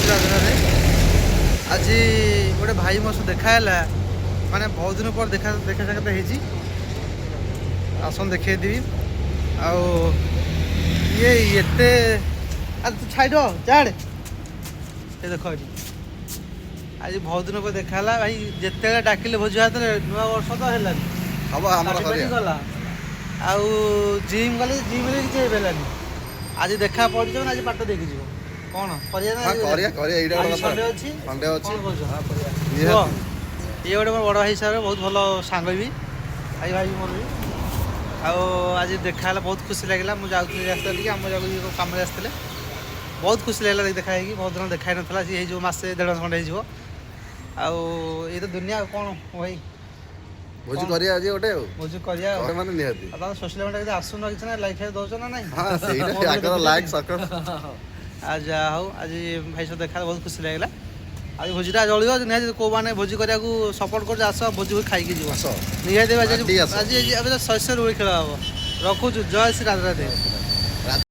राधे आज गोटे भाई मो देखाला माने बहुत दिन पर देखा देखा साक्षात होती आसन देखेदेवी आउ ये एते तू छाड़ झाड़ ये देख आज बहुत दिन पर देखाला भाई जिते डाकिले भोज हाथ नुआ वर्ष तो है गला आउ जिम गले जिम किसी होलानी आज देखा पड़े आज पाट देखी जीव कौन ये गोटे मोर बड़ भाई हिसाब से बहुत भल सांग भी भाई भाई मोर भी आज देखा बहुत खुशी लगे मुझे रास्ता टे आम जगह कम आसते बहुत खुशी लगे देखा है बहुत दिन देखा ना सी जो मसे 1.5 मास खंडे हो ये तो दुनिया कौन भाई भोजी करिया आज गोटे भोजी करिया माने निहाती आप सोशल मीडिया के आसुन कि ना लाइक दौच ना नहीं हां सेटा आकर लाइक सब्सक्राइब आज हो आज भाई सहित देखा बहुत खुशी लगे आज भोजीटा जलियो निहाती को माने भोजी करिया सपोर्ट कर आस भोजी खाई जीव निहाती आज 100 रुपये खेल हम रखुचु जय श्री राधे राधे।